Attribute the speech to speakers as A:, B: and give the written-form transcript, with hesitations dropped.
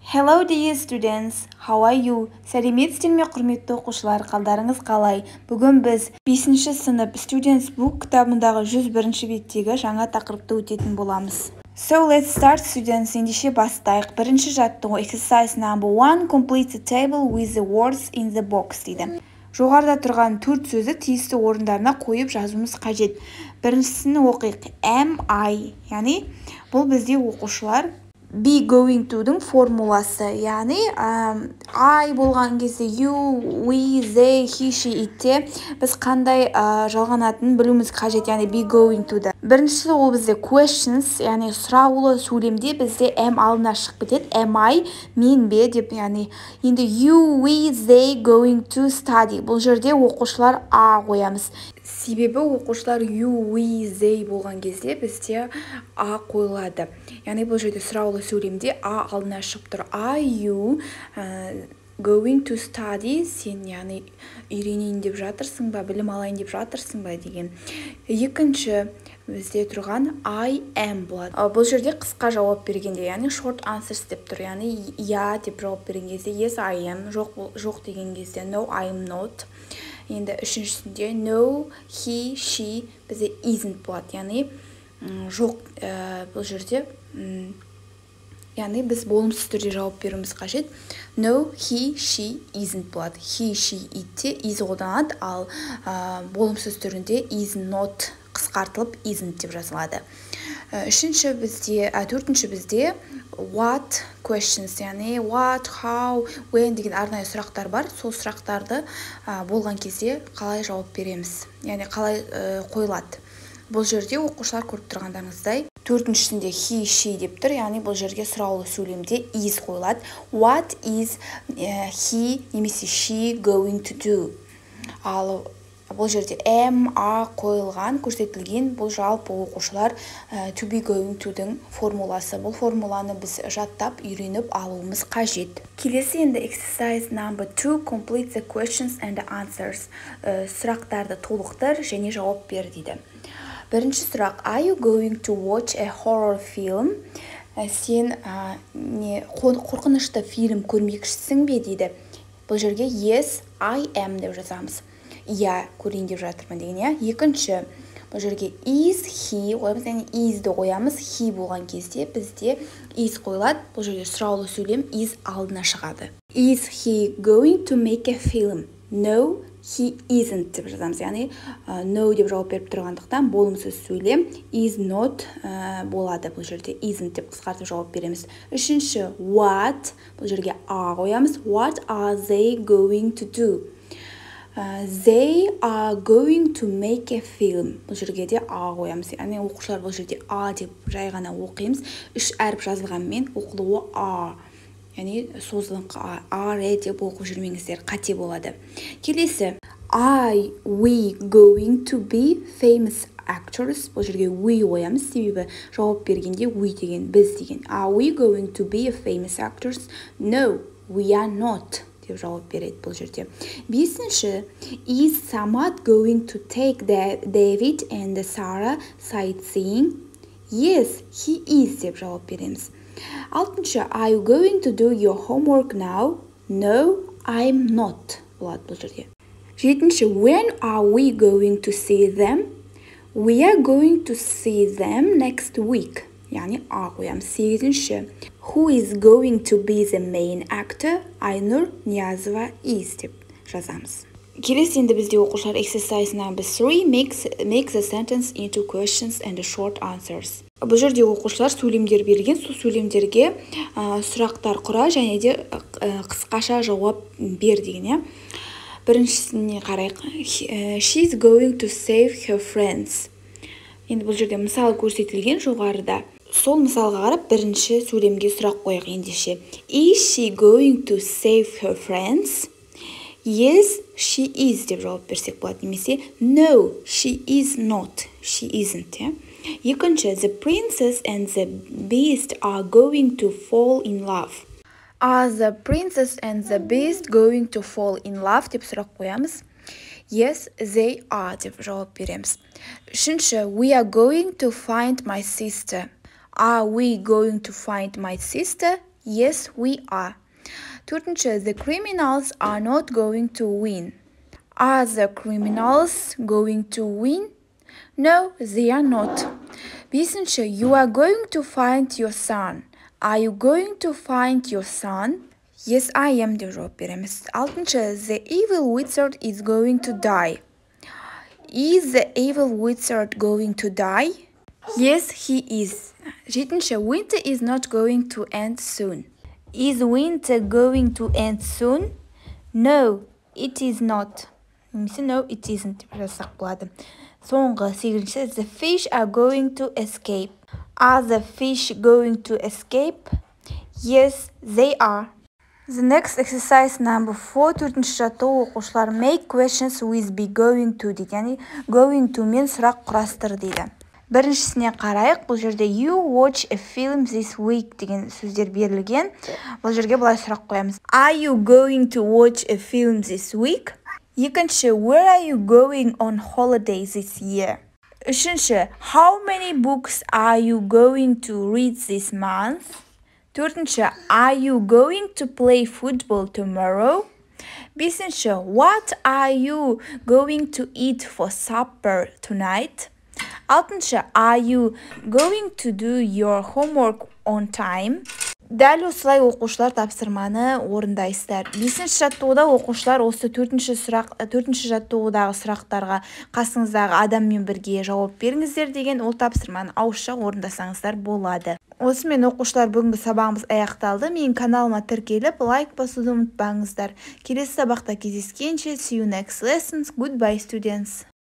A: Hello dear students, how are you? Сәлеметсіздер ме құрметті оқушылар, қалдарыңыз қалай? Бүгін біз 5-ші сынып Students Book кітабындағы 101-ші беттегі жаңа тақырыпты өтетін боламыз. So let's start students, ендеше бастайық. Бірінші жаттығу exercise number 1, complete the table with the words in the box дейді. Жоғарыда тұрған 4 сөзді тиісті орындарына қойып жазуымыз қажет. Біріншісін оқиық. Am I, яғни бұл бізде оқушылар be going to'дің формуласы, яғни I болған кезде you, we, they, he, she, itте біз қандай жалғанатынын білуіміз қажет, яғни be going to'ды. Біріншісі ол бізде questions, яғни сұраулы сөйлемде бізде am алдына шығып кетеді. Am I, мен бе деп, яғни енді you, we, they going to study. Бұл жерде оқушылар a қоямыз. Себебі оқушылар you, we, they болған кезде бізде a қойылады. Яғни бұл жерде сұраулы сөйлемде a алдына шығып тұр. Are you going to study? Сен яғни үйренейін деп жатырсың ба, білім алайын деп жатырсың ба деген. Екінші бізде тұрған I am болады. Бұл жерде қысқа жауап бергенде, яғни short answers деп тұр. Яғни я деп жауап берген кезде yes I am, жоқ деген кезде no I am not. Енді үшіншісінде no, he, she бізде isn't болады. Яғни жоқ, бұл жерде яғни біз болымсыз түрде жауап беруіміз қажет. No, he, she isn't болады. He, she, itте is қолданады, ал болымсыз түрінде is not қысқартылып isn't деп жазылады. Төртінші бізде what questions, яғни what, how, when деген арнайы сұрақтар бар. Сол сұрақтарды болған кезде қалай жауап береміз, яғни қалай қойылады. Бұл жерде оқушылар көріп тұрғандарыңыздай төртіншісінде he, she деп тұр, яғни бұл жерге сұраулы сөйлемде is қойылады. What is he немесе she going to do? Ал бұл жерде am, a қойылған, көрсетілген, бұл жалпы оқушылар to be going to'дің формуласы. Бұл формуланы біз жаттап, үйреніп алуымыз қажет. Келесі енді exercise number 2, complete the questions and the answers. Сұрақтарды толықтыр және жауап бер дейді. Бірінші сұрақ, are you going to watch a horror film? Сен қорқынышты фильм көрмекшісің бе дейді. Бұл жерге yes, I am деп жазамыз. Я көрейін деп жатырмын деген. Екінші, бұл жерге is he қоямыз, яғни is'ді қоямыз. He болған кезде бізде is қойылады. Бұл жерге сұраулы сөйлем is алдына шығады. Is he going to make a film? No, he isn't деп жазамыз. Яғни no деп жауап беріп тұрғандықтан болымсыз сөйлем is not болады. Бұл жерде isn't деп қысқартып жауап береміз. Үшінші, what, бұл жерге a қоямыз. What are they going to do? They are going to make a film. Бұл жерге де a қоямыз. Яғни оқушылар бұл жерде a деп жай ғана оқимыз. 3 әріп жазылғанмен оқылуы a. Яғни созылыңқы are деп оқып жүрмеңіздер, қате болады. Келесі, are we going to be famous actors? Бұл жерге we қоямыз, себебі жауап бергенде we деген, біз деген. Are we going to be famous actors? No, we are not деп жауап береді бұл жерде. Бесінші, is Samad going to take David and Sarah sightseeing? Yes, he is деп жауап береміз. Алтыншы, are you going to do your homework now? No, I'm not болады бұл жерде. Жетінші, when are we going to see them? We are going to see them next week. Яғни a қоямыз. Сегізінші, who is going to be the main actor? Айнұр Ниязова is деп жазамыз. Келесі енді бізде оқушылар exercise number 3, make the sentence into questions and short answers. Бұл жерде оқушылар сөйлемдер берген, сол сөйлемдерге сұрақтар құра және де қысқаша жауап бер деген. Біріншісіне қарайық. She's going to save her friends. Енді бұл жерде мысал көрсетілген жоғарыда. Сол мысалға қарап бірінші сөйлемге сұрақ қойық ендеше. Is she going to save her friends? Yes, she is деп жауап берсек болады. Немесе no, she is not, she isn't. Екінші, the princess and the beast are going to fall in love. Are the princess and the beast going to fall in love деп сұрақ қоямыз. Yes, they are деп жауап береміз. Үшінші, we are going to find my sister. Are we going to find my sister? Yes, we are. Төртінші, the criminals are not going to win. Are the criminals going to win? No, they are not. Бесінші, you are going to find your son. Are you going to find your son? Yes, I am деп жауап береміз. Алтыншы, the evil wizard is going to die. Is the evil wizard going to die? Yes, he is. Жетінші, winter is not going to end soon. Is winter going to end soon? No, it is not. Немесе no, it isn't деп жазсақ болады. Соңғы сегізінші, the fish are going to escape. Are the fish going to escape? Yes, they are. The next exercise number 4, төртінші жаттығу оқушылар make questions with be going to дейді. Яғни going to мен сұрақ құрастыр дейді. Біріншісіне қарайық. Бұл жерде you watch a film this week деген сөздер берілген. Бұл жерге былай сұрақ қоямыз. Are you going to watch a film this week? Екінші, where are you going on holiday this year? Үшінші, how many books are you going to read this month? Төртінші, are you going to play football tomorrow? Бесінші, what are you going to eat for supper tonight? Алтыншы, are you going to do your homework on time? Дәл осылай оқушылар тапсырманы орындайсыздар. Бесінші жаттығуда оқушылар осы төртінші жаттығудағы сұрақтарға қасыңыздағы адаммен бірге жауап беріңіздер деген ол тапсырманы ауызша орындасаңыздар болады. Осымен оқушылар бүгінгі сабағымыз аяқталды. Менің каналыма тіркеліп, лайк басуды ұмытпаңыздар. Келесі сабақта кездескенше, see you next lessons. Goodbye, students.